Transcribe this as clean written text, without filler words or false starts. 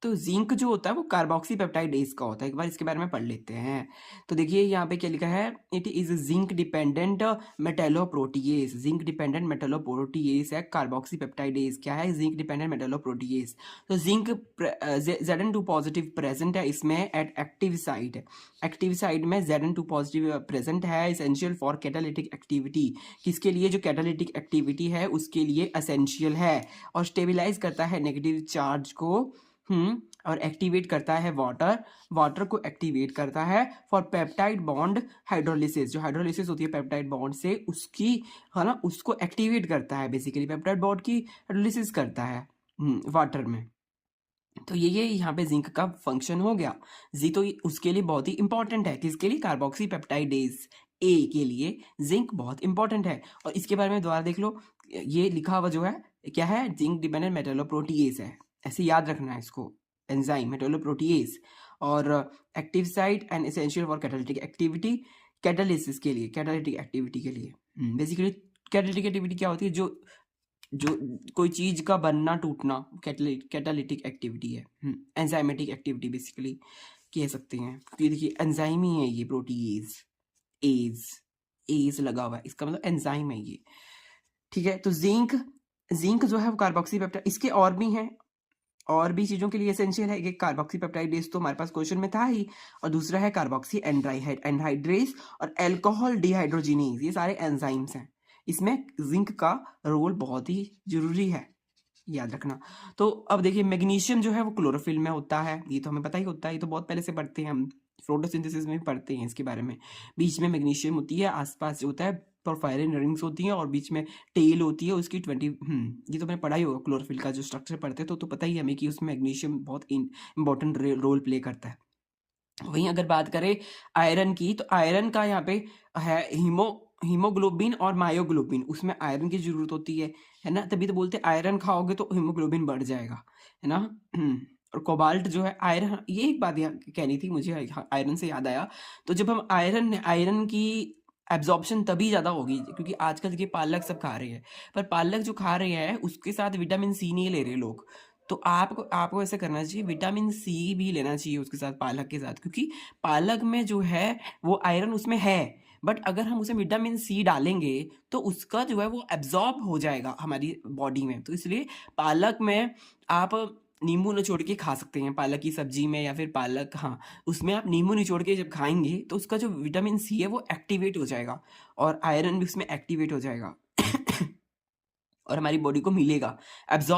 तो जिंक जो होता है वो कार्बोक्सी पेप्टाइडेज का होता है, एक बार इसके बारे में पढ़ लेते हैं। तो देखिए यहाँ पे क्या लिखा है, it is zinc dependent metalloprotease. Zinc dependent metalloprotease है कार्बोक्सी पेप्टाइडेज। क्या है? Zinc dependent metalloprotease. तो जिंक Zn2 पॉजिटिव प्रेजेंट है इसमें at active site. Active site में Zn2 पॉजिटिव प्रेजेंट है, इसेंशियल फॉर कैटालिटिक एक्टिविटी। किसके लिए? जो कैटालिटिक एक्टिविटी है उसके लिए एसेंशियल है। और स्टेबिलाईज करता है नेगेटिव चार्ज को, और एक्टिवेट करता है वाटर को एक्टिवेट करता है फॉर पेप्टाइड बॉन्ड हाइड्रोलिसिस। जो हाइड्रोलिसिस होती है पेप्टाइड बॉन्ड से, उसकी है ना, उसको एक्टिवेट करता है। बेसिकली पेप्टाइड बॉन्ड की हाइड्रोलिसिस करता है वाटर में। तो ये यहाँ पे जिंक का फंक्शन हो गया। जी तो उसके लिए बहुत ही इंपॉर्टेंट है। किसके लिए? कार्बोक्सी पेप्टाइडेज ए के लिए जिंक बहुत इंपॉर्टेंट है। और इसके बारे में दोबारा देख लो, ये लिखा हुआ जो है क्या है? जिंक डिपेंडेंट मेटेलोप्रोटीएज है, ऐसे याद रखना है इसको, एंजाइम मेटेलोप्रोटीएज। और active site and essential for catalytic activity, catalysis के लिए, कैटालिटिक एक्टिविटी के लिए। बेसिकली कैटालिटिक एक्टिविटी क्या होती है? जो कोई चीज का बनना टूटना कैटालिटिक एक्टिविटी है। एंजाइमेटिक एक्टिविटी बेसिकली कह सकते हैं, क्योंकि देखिए एंजाइम ही है ये प्रोटीएज। एज एज लगा हुआ है, इसका मतलब एंजाइम है ये। ठीक है, तो जिंक जो है वो कार्बोक्सी पेप्टाइड, इसके और भी हैं, और भी चीजों के लिए एसेंशियल है। एक कार्बोक्सी पेप्टाइडेज तो हमारे पास क्वेश्चन में था ही, और दूसरा है कार्बोक्सी एनहाइड्रेज और अल्कोहल डिहाइड्रोजिनेज। ये सारे एंजाइम्स हैं, इसमें जिंक का रोल बहुत ही जरूरी है, याद रखना। तो अब देखिए मैग्नीशियम जो है वो क्लोरोफिल में होता है, ये तो हमें पता ही होता है, ये तो बहुत पहले से पढ़ते हैं हम, फोटोसिंथेसिस में भी पढ़ते हैं इसके बारे में। बीच में मैग्नीशियम होती है, आसपास जो होता है पोरफायरिन रिंग्स होती हैं, और बीच में टेल होती है उसकी 20। ये तो मैंने पढ़ा ही होगा, क्लोरोफिल का जो स्ट्रक्चर पढ़ते हैं तो पता ही है हमें कि उसमें मैग्नीशियम बहुत इंपॉर्टेंट रोल प्ले करता है। वहीं अगर बात करें आयरन की, तो आयरन का यहाँ पे है हीमोग्लोबिन और मायोग्लोबिन, उसमें आयरन की जरूरत होती है ना, तभी तो बोलते हैं आयरन खाओगे तो हीमोग्लोबिन बढ़ जाएगा, है ना। और कोबाल्ट जो है आयरन, ये एक बात यहाँ कहनी थी मुझे, आयरन से याद आया। तो जब हम आयरन की एब्जॉर्प्शन तभी ज़्यादा होगी, क्योंकि आजकल देखिए पालक सब खा रहे हैं, पर पालक जो खा रहे हैं उसके साथ विटामिन सी नहीं ले रहे लोग। तो आपको ऐसे करना चाहिए, विटामिन सी भी लेना चाहिए उसके साथ, पालक के साथ, क्योंकि पालक में जो है वो आयरन उसमें है, बट अगर हम उसमें विटामिन सी डालेंगे तो उसका जो है वो एब्जॉर्ब हो जाएगा हमारी बॉडी में। तो इसलिए पालक में आप नींबू निचोड़ के खा सकते हैं, पालक की सब्जी में, या फिर पालक, हाँ, उसमें आप नींबू निचोड़ के जब खाएंगे तो उसका जो विटामिन सी है वो एक्टिवेट हो जाएगा, और आयरन भी उसमें एक्टिवेट हो जाएगा और हमारी बॉडी को मिलेगा, एब्जॉर्ब